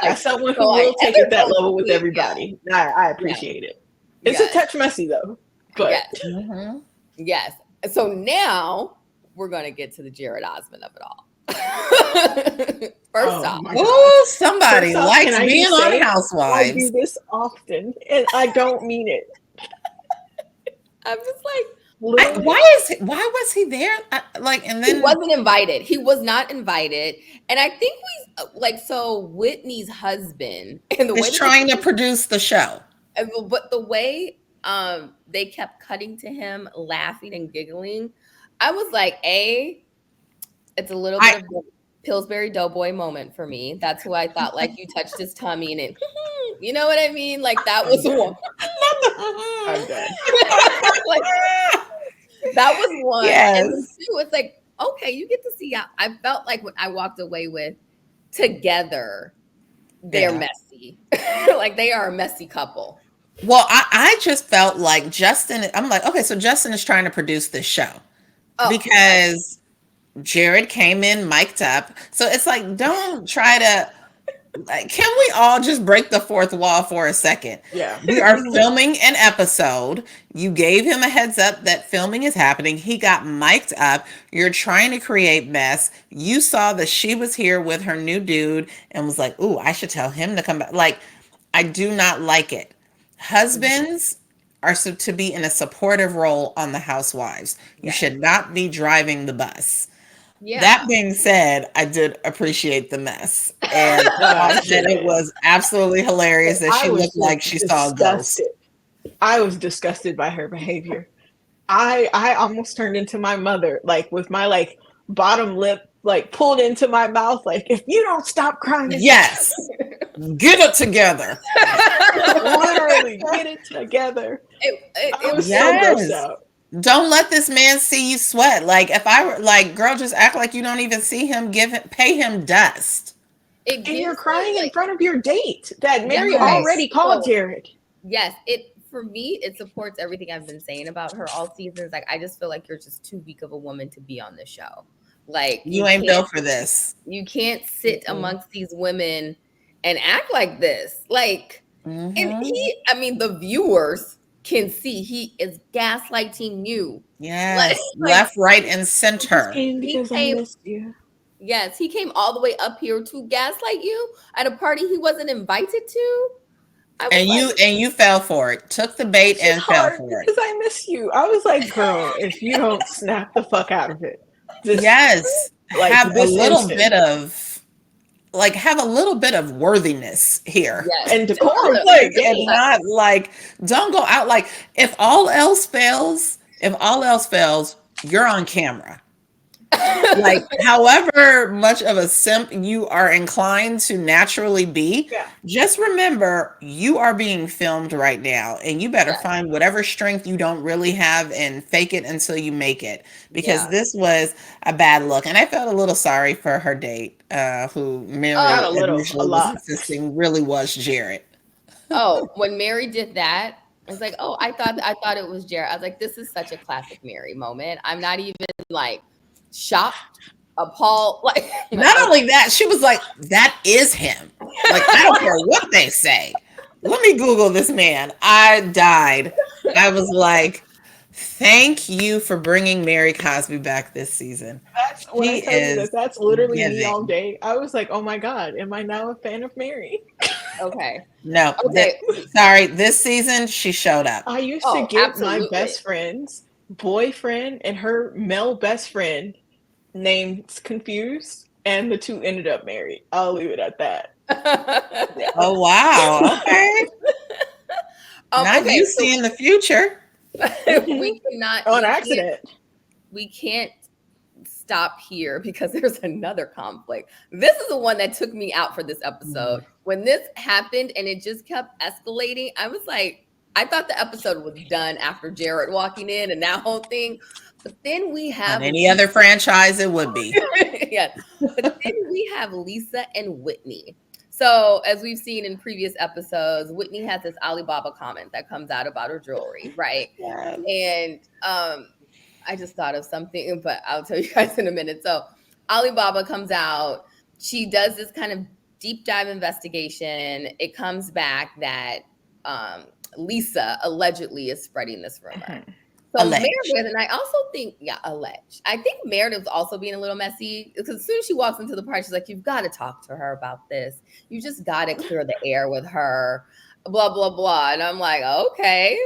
As someone who will take it that level with everybody. I appreciate it. It's a touch messy though. But yes. So now we're gonna get to the Jared Osmond of it all. First off, somebody likes being on Housewives. I do this often and I don't mean it. I'm just like, why was he there? And then he wasn't invited. He was not invited. And I think so Whitney's husband and the way trying to produce the show. But the way they kept cutting to him laughing and giggling, I was like, it's a little bit of a Pillsbury Doughboy moment for me. That's who I thought, like, you touched his tummy and it, you know what I mean? Like, that was one. I'm dead. That was one. Yes. And two, it's like, okay, you get to see how I felt like when I walked away with together, they're messy. Like, they are a messy couple. Well, I just felt like Justin, I'm like, okay, so Justin is trying to produce this show because Jared came in mic'd up. So it's like, don't try to, can we all just break the fourth wall for a second? Yeah. We are filming an episode. You gave him a heads up that filming is happening. He got mic'd up. You're trying to create mess. You saw that she was here with her new dude and was like, ooh, I should tell him to come back. Like, I do not like it. Husbands are to be in a supportive role on the Housewives. You should not be driving the bus. Yeah. That being said, I did appreciate the mess. And it was absolutely hilarious that she looked like she saw a ghost. I was disgusted by her behavior. I almost turned into my mother, like with my bottom lip pulled into my mouth, like, if you don't stop crying. Yes. Get it together. Literally, get it together. It was so gross out. Don't let this man see you sweat. Like, if I were like, girl, just act like you don't even see him. Pay him dust. And you're crying in front of your date that Mary Yes. already called Jared. Yes, for me, it supports everything I've been saying about her all seasons. Like, I just feel like you're just too weak of a woman to be on the show. Like, You ain't built for this. You can't sit amongst these women and act like this. Like, and the viewers can see he is gaslighting you. Yes, left, right, and center. I missed you. Yes, he came all the way up here to gaslight you at a party he wasn't invited to. And you fell for it. Took the bait and fell for it. Because I miss you. I was like, girl, if you don't snap the fuck out of it. Like, have a little bit of worthiness here. Yes. And decorum. And not like, don't go out like, if all else fails, you're on camera. Like, however much of a simp you are inclined to naturally be, just remember you are being filmed right now, and you better find whatever strength you don't really have and fake it until you make it, because this was a bad look. And I felt a little sorry for her date, who Mary was insisting really was Jared. Oh, when Mary did that, I was like, oh, I thought it was Jared. I was like, this is such a classic Mary moment. I'm not even like shocked, appalled. Like, not only that, she was like, that is him. Like, I don't care what they say. Let me Google this man. I died. I was like, thank you for bringing Mary Cosby back this season. That's literally me all day. I was like, oh my God, am I now a fan of Mary? Okay. No. Okay. Sorry. This season, she showed up. I used to get my best friend's boyfriend and her male best friend named confused, and the two ended up married. I'll leave it at that. Oh, wow. Okay. Not you seeing the future. We cannot. On accident. We can't stop here because there's another conflict. This is the one that took me out for this episode. When this happened and it just kept escalating, I was like, I thought the episode was done after Jared walking in and that whole thing. But then we have any other franchise, it would be. Yes. But then we have Lisa and Whitney. So as we've seen in previous episodes, Whitney has this Alibaba comment that comes out about her jewelry, right? Yes. And I just thought of something, but I'll tell you guys in a minute. So Alibaba comes out. She does this kind of deep dive investigation. It comes back that Lisa allegedly is spreading this rumor. So Meredith, and I also think, alleged. I think Meredith's also being a little messy because as soon as she walks into the party, she's like, you've got to talk to her about this. You just got to clear the air with her, blah, blah, blah. And I'm like, okay.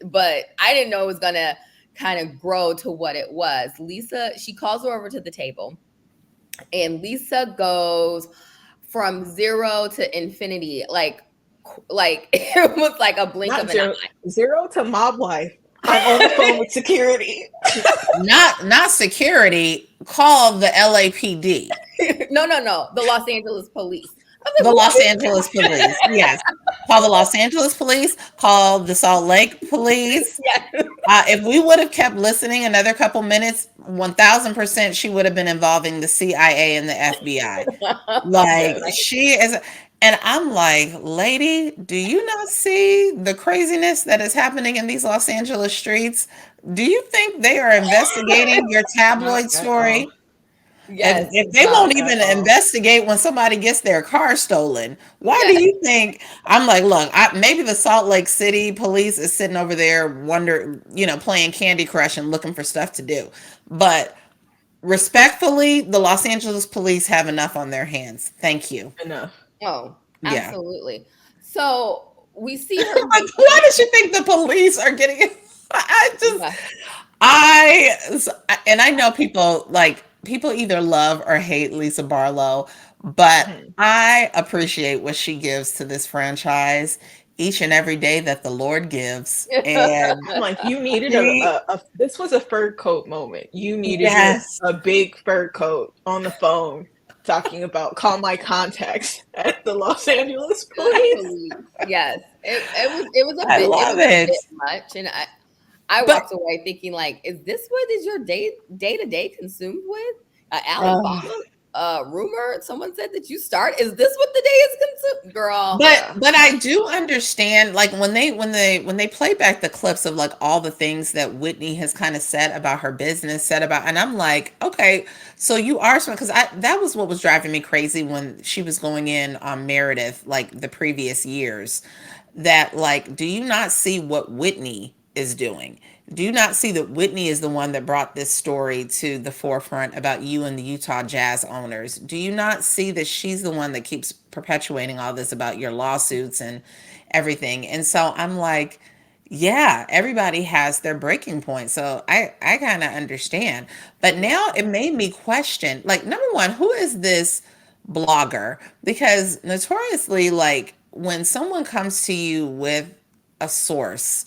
But I didn't know it was going to kind of grow to what it was. Lisa, she calls her over to the table, and goes from 0 to infinity. Like it was like a blink of an eye. 0 to mob life. I'm on the phone with security. not security. Call the LAPD. No. The Los Angeles police. The Los Angeles police. Yes. Call the Los Angeles police. Call the Salt Lake police. Yes. If we would have kept listening another couple minutes, 1000% she would have been involving the CIA and the FBI. Like, she is. And I'm like, lady, do you not see the craziness that is happening in these Los Angeles streets? Do you think they are investigating your tabloid story? Yes. If they won't even investigate when somebody gets their car stolen, why do you think? I'm like, look, maybe the Salt Lake City police is sitting over there playing Candy Crush and looking for stuff to do. But respectfully, the Los Angeles police have enough on their hands. Thank you. Enough. Oh, absolutely. So we see her. Like, why does she think the police are getting it? I know people either love or hate Lisa Barlow, but I appreciate what she gives to this franchise each and every day that the Lord gives. And I'm like, you needed this was a fur coat moment. You needed a big fur coat on the phone talking about call my contacts at the Los Angeles police. Yes, it was a bit much, and I walked away thinking, like, is this what is your day to day consumed with? Alibaba rumor? Someone said that you start. Is this what the day is consumed, girl? But I do understand, like when they play back the clips of like all the things that Whitney has kind of said about her business, and I'm like, okay, so you are smart, because that was what was driving me crazy when she was going in on Meredith like the previous years. That like, do you not see what Whitney is doing? Do you not see that Whitney is the one that brought this story to the forefront about you and the Utah Jazz owners? Do you not see that she's the one that keeps perpetuating all this about your lawsuits and everything? And so I'm like, yeah, everybody has their breaking point. So I kind of understand. But now it made me question, like, number one, who is this blogger? Because notoriously, like, when someone comes to you with a source,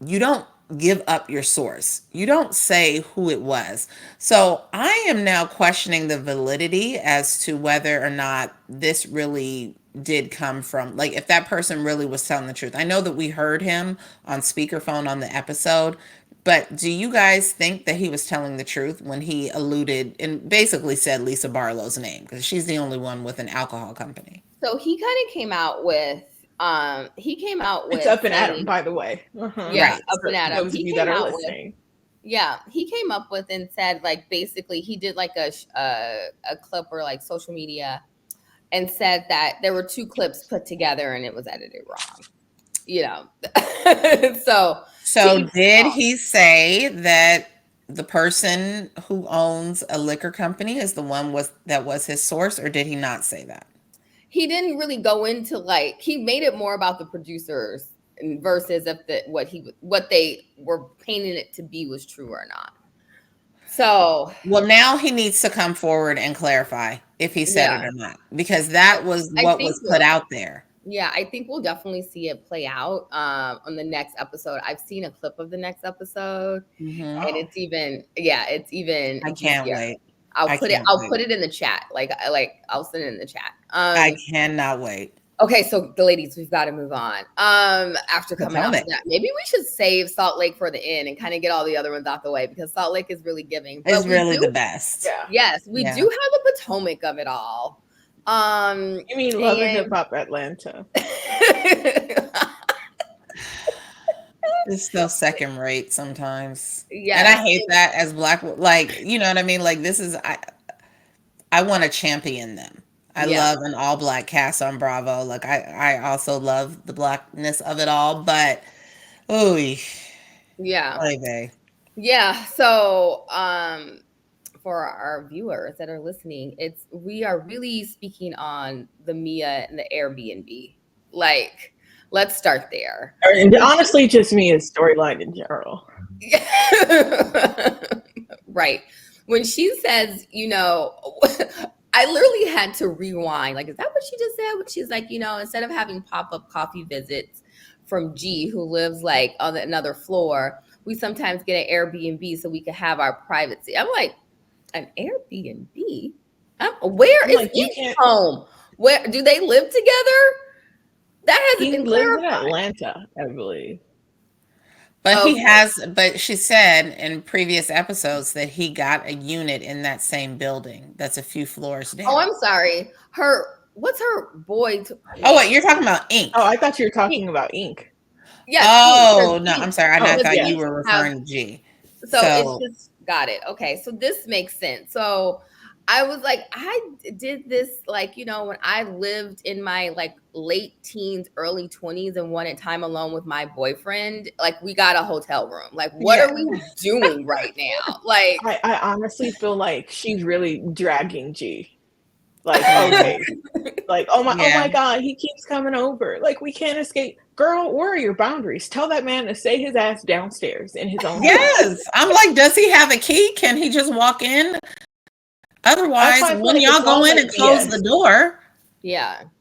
you don't give up your source. You don't say who it was. So I am now questioning the validity as to whether or not this really did come from, like, if that person really was telling the truth. I know that we heard him on speakerphone on the episode, but do you guys think that he was telling the truth when he alluded and basically said Lisa Barlow's name? Because she's the only one with an alcohol company. So he kind of came out with it's Up and Adam, by the way. Yeah, Right. Up and Adam. Those of you that are listening. He came up with and said, like, basically he did like a clip or like social media and said that there were two clips put together and it was edited wrong. You know. So did he say that the person who owns a liquor company is the one that was his source, or did he not say that? He didn't really go into, like, he made it more about the producers versus if what they were painting it to be was true or not. So, well, now he needs to come forward and clarify if he said it or not, because that was what was put out there. Yeah, I think we'll definitely see it play out on the next episode. I've seen a clip of the next episode, and it's even. I can't wait. I'll put it in the chat. I'll send it in the chat. I cannot wait. Okay, so the ladies, we've got to move on. After coming out with that, maybe we should save Salt Lake for the end and kind of get all the other ones out the way, because Salt Lake is really giving. It's really the best. Yeah. Yes, we do have a Potomac of it all. You mean Love and Hip Hop Atlanta? It's so second rate sometimes. Yeah. And I hate that as Black, like, you know what I mean? Like, this is, I want to champion them. I love an all Black cast on Bravo. Like, I also love the Blackness of it all, but, yeah. So, for our viewers that are listening, we are really speaking on the Mia and the Airbnb. Like, let's start there. And honestly, just Mia's storyline in general. Right. When she says, you know, I literally had to rewind. Like, is that what she just said? When she's like, you know, instead of having pop-up coffee visits from G, who lives like on another floor, we sometimes get an Airbnb so we can have our privacy. I'm like, an Airbnb? Where is Ink's home? Where do they live together? That hasn't been clarified. He lives in Atlanta, I believe. But but she said in previous episodes that he got a unit in that same building that's a few floors down. Oh, I'm sorry. What's her boy? Oh, wait, you're talking about Ink. Oh, I thought you were talking about Ink. Yeah. Oh, no, I'm sorry. I thought you were referring to G. So it's just, got it. Okay, so this makes sense. So I was like, I did this, like, you know, when I lived in my like late teens, early 20s and wanted time alone with my boyfriend. Like, we got a hotel room. Like, what are we doing right now? Like, I honestly feel like she's really dragging G. Like, okay, like, oh my God, he keeps coming over. Like, we can't escape. Girl, where are your boundaries? Tell that man to stay his ass downstairs in his own house. I'm like, does he have a key? Can he just walk in? Otherwise, when y'all go in and close the door,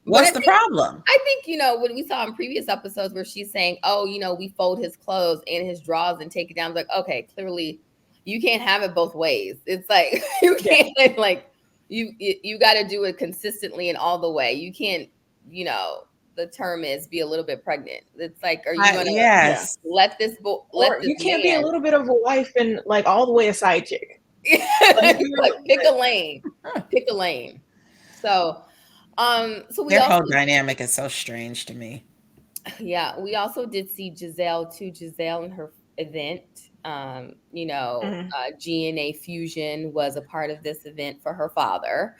what's the problem? I think, you know, when we saw in previous episodes where she's saying, oh, you know, we fold his clothes and his drawers and take it down. Like, okay, clearly you can't have it both ways. It's like, you can't, like, you got to do it consistently and all the way. You can't, you know, the term is be a little bit pregnant. It's like, are you gonna Yes. let this Or you can't be a little bit of a wife and like all the way a side chick. Like, pick a lane. Pick a lane. So we Their also, whole dynamic is so strange to me. yeah, we also did see Giselle in her event. GNA Fusion was a part of this event for her father.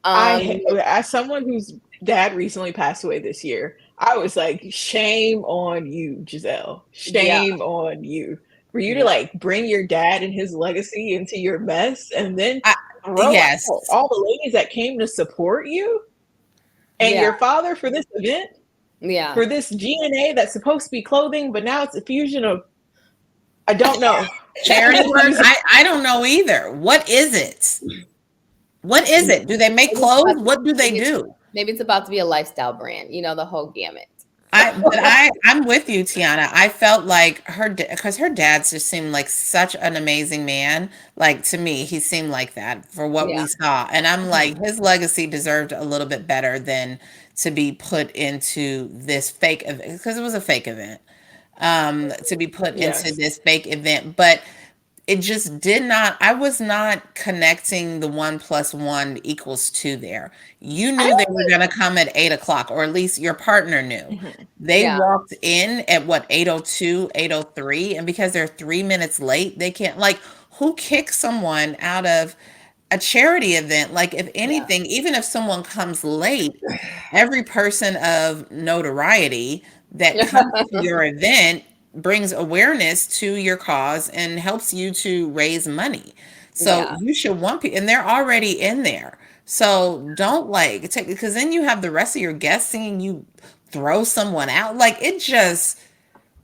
As someone whose dad recently passed away this year, I was like, shame on you, Giselle. Shame on you. For you to like bring your dad and his legacy into your mess and then throw out all the ladies that came to support you and your father for this event. Yeah. For this GNA that's supposed to be clothing, but now it's a fusion of, I don't know. Charity work? I don't know either. What is it? What is it? Do they make clothes? What do they do? Maybe it's about to be a lifestyle brand, the whole gamut. I'm with you, Tiana. I felt like because her dad just seemed like such an amazing man. Like, to me, he seemed like that for what we saw. And I'm like, his legacy deserved a little bit better than to be put into this fake event, because it was a fake event. To be put into this fake event. But it just did not, I was not connecting the 1 + 1 = 2 there. You knew they were going to come at 8:00, or at least your partner knew. They walked in at 8:02, 8:03, and because they're 3 minutes late, they can't, like, who kicks someone out of a charity event? Like, if anything, even if someone comes late, every person of notoriety that comes to your event brings awareness to your cause and helps you to raise money. So you should want people, and they're already in there. So don't take, because then you have the rest of your guests seeing you throw someone out. Like, it just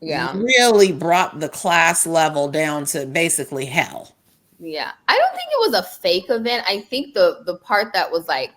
really brought the class level down to basically hell. Yeah. I don't think it was a fake event. I think the part that was like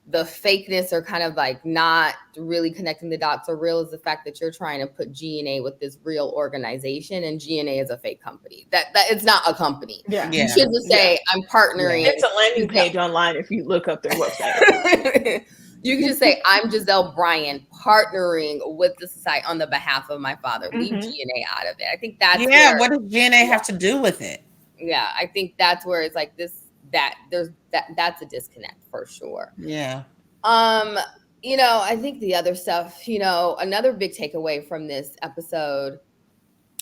the fakeness, or kind of like not really connecting the dots or real, is the fact that you're trying to put GNA with this real organization, and GNA is a fake company. That it's not a company. You should just say, I'm partnering. It's a landing page online if you look up their website. You can just say, I'm Giselle Bryan, partnering with the society on the behalf of my father. Leave GNA out of it. I think that's what does GNA have to do with it? Yeah, I think that's where it's like that's a disconnect for sure. Yeah. I think the other stuff, another big takeaway from this episode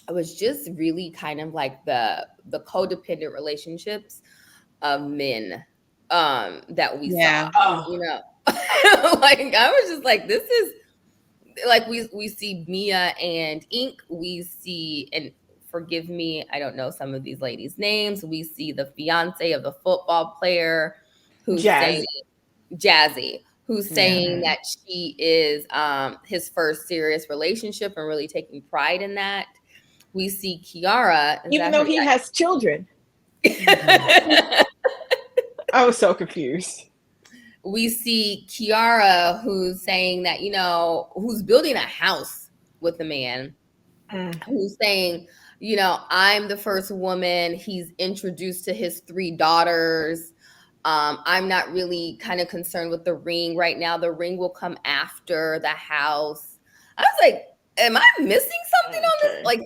was just really kind of like the codependent relationships of men that we saw. Like, I was just like, this is like, we see Mia and Ink, we see, and forgive me, I don't know some of these ladies' names. We see the fiance of the football player who's saying Jazzy, who's saying that she is his first serious relationship and really taking pride in that. We see Ciara, even though he has children. I was so confused. We see Ciara, who's saying that, who's building a house with the man, who's saying, I'm the first woman he's introduced to his 3 daughters. I'm not really kind of concerned with the ring right now. The ring will come after the house. I was like, am I missing something on this? Like,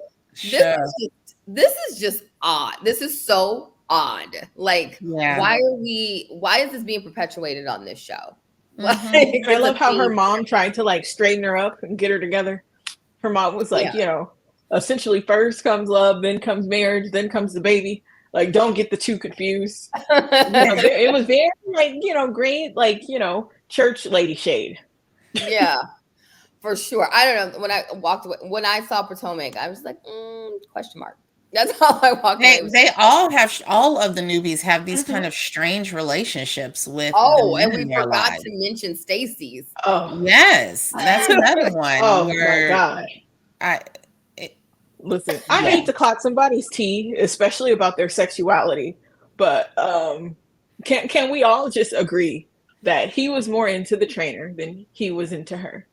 this is just odd. This is so odd. Like, why is this being perpetuated on this show? Like, I love how her mom tried to like straighten her up and get her together. Her mom was like, essentially first comes love, then comes marriage, then comes the baby. Like, don't get the two confused. It was very like, great, like, church lady shade. Yeah, for sure. I don't know. When I walked away, when I saw Potomac, I was like, question mark. That's how I walked away. They all of the newbies have these kind of strange relationships with. And we forgot to mention Stacy's. Oh, yes. That's another one. My God. Listen, I hate to clock somebody's tea, especially about their sexuality, but can we all just agree that he was more into the trainer than he was into her?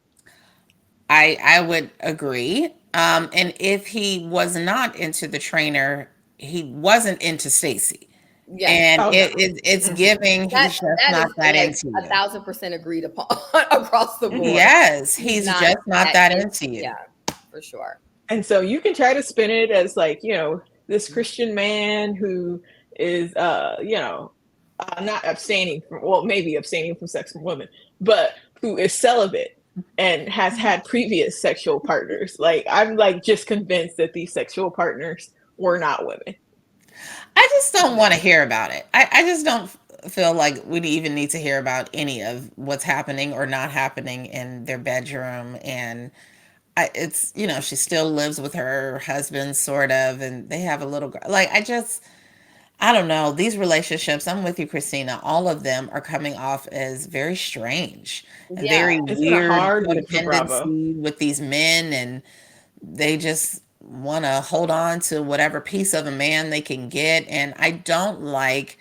I would agree. And if he was not into the trainer, he wasn't into Stacy. Yeah. And Oh, no. it's giving, he's just not that like into you. 1,000% agreed upon across the board. Yes, he's just not that into you. Yeah, for sure. And so you can try to spin it as like, this Christian man who is, not abstaining from, well, maybe abstaining from sex with women, but who is celibate and has had previous sexual partners. Like, I'm like just convinced that these sexual partners were not women. I just don't want to hear about it. I just don't feel like we even need to hear about any of what's happening or not happening in their bedroom. And it's, she still lives with her husband, sort of, and they have a little girl. Like, I don't know. These relationships, I'm with you, Christina. All of them are coming off as very strange and very It's been a weird hard week for Bravo. codependency with these men, and they just want to hold on to whatever piece of a man they can get. And I don't like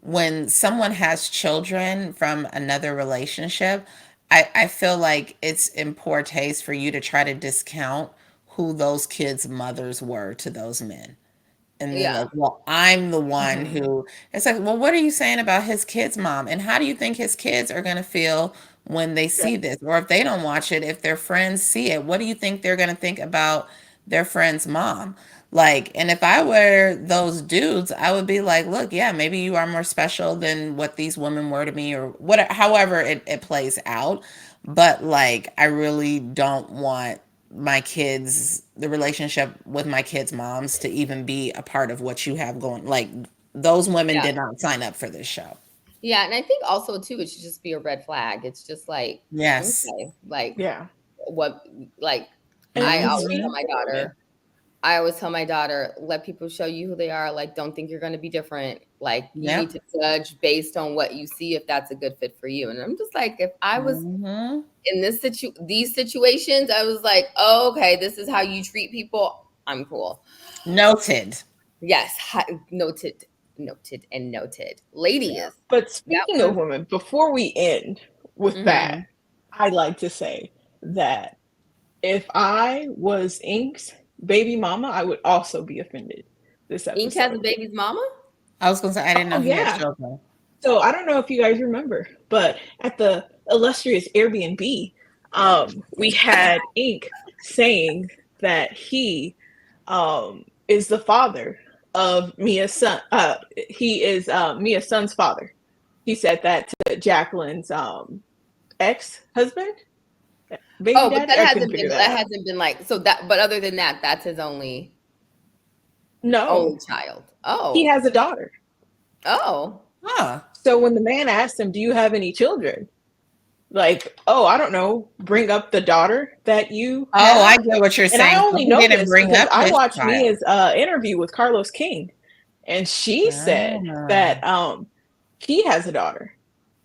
when someone has children from another relationship. I feel like it's in poor taste for you to try to discount who those kids' mothers were to those men. And then, Yeah. like, well, I'm the one who, it's like, well, what are you saying about his kid's mom? And how do you think his kids are going to feel when they see this? Or if they don't watch it, if their friends see it, what do you think they're going to think about their friend's mom? Like, and if I were those dudes, I would be like, look, yeah, maybe you are more special than what these women were to me, or whatever, however it plays out. But like, I really don't want the relationship with my kids' moms to even be a part of what you have going. Like, those women did not sign up for this show. Yeah, and I think also too, it should just be a red flag. It's just like, yes, okay, like, Yeah. what, like, And I it's always sweet. tell my daughter, let people show you who they are. Like, don't think you're going to be different. Like, you need to judge based on what you see, if that's a good fit for you. And I'm just like, if I was in these situations, I was like, oh, okay, this is how you treat people. I'm cool. Noted. Yes, noted. Ladies. Yeah. But speaking of women, before we end with that, I'd like to say that if I was Ink's baby mama, I would also be offended this episode. Ink has a baby's mama? I was going to say, I didn't know he had children. So I don't know if you guys remember, but at the illustrious Airbnb, we had Ink saying that he is the father of Mia's son. He is Mia's son's father. He said that to Jacqueline's ex-husband. But that hasn't been like, so that, but other than that, that's his only child. Oh, he has a daughter. Oh, huh. So when the man asked him, do you have any children? Like, oh, I don't know, bring up the daughter that you have. I get what you're saying. And I only know this because I watched Mia's interview with Carlos King, and she said that he has a daughter.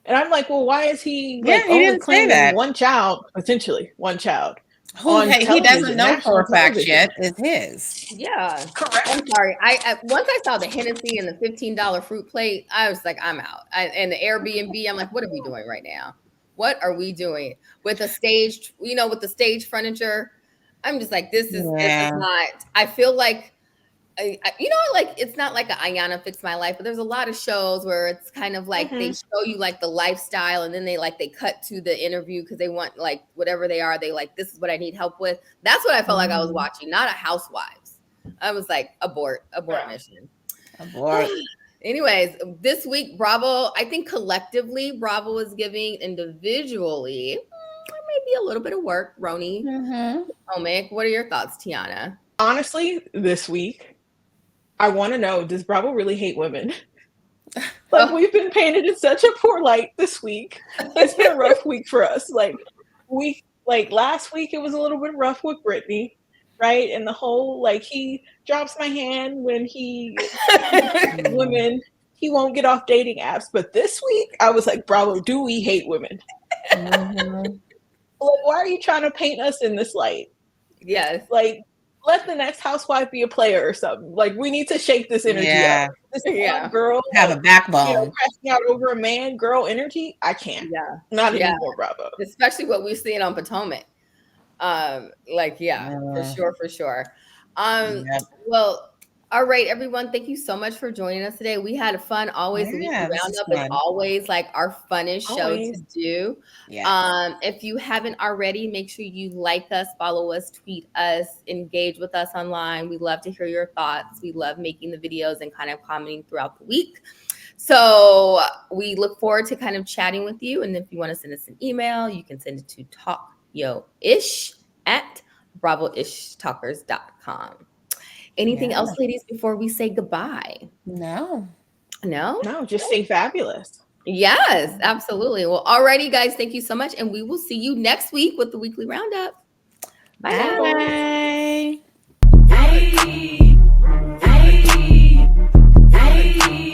And I'm like, well, why is he only claiming one child, potentially one child? Who he doesn't know for a fact yet is his. Yeah, correct. I'm sorry. Once I saw the Hennessy and the $15 fruit plate, I was like, I'm out. And the Airbnb, I'm like, what are we doing right now? What are we doing with the stage? With the stage furniture, I'm just like, this is not. I feel like, it's not like a Ayana Fix My Life, but there's a lot of shows where it's kind of like they show you like the lifestyle, and then they cut to the interview because they want like whatever they are. They like, this is what I need help with. That's what I felt like I was watching, not a Housewives. I was like, abort mission. Abort. Anyways, this week, Bravo, I think collectively, Bravo is giving individually maybe a little bit of work. RHONY, Omic, what are your thoughts, Tiana? Honestly, this week, I want to know, does Bravo really hate women? Like, we've been painted in such a poor light this week. It's been a rough week for us. Like last week, it was a little bit rough with Brittany, right? And the whole, he drops my hand when he women, he won't get off dating apps. But this week, I was like, Bravo, do we hate women? Like, why are you trying to paint us in this light? Yes. Like, let the next housewife be a player or something. Like, we need to shake this energy up. This girl have a backbone. Crashing out over a man, girl energy. I can't. Yeah. Not anymore, Bravo. Especially what we're seeing on Potomac. For sure. Well, All right, everyone. Thank you so much for joining us today. We had fun. Always the weekly Yeah, this is roundup is fun. always like our funnest show to Always. do. Yes. If you haven't already, make sure you like us, follow us, tweet us, engage with us online. We love to hear your thoughts. We love making the videos and kind of commenting throughout the week. So we look forward to kind of chatting with you. And if you want to send us an email, you can send it to talkyoish@bravoishtalkers.com. Anything else, ladies, before we say goodbye? No. No? No, just stay fabulous. Yes, absolutely. Well, alrighty, guys. Thank you so much. And we will see you next week with the weekly roundup. Bye. Bye.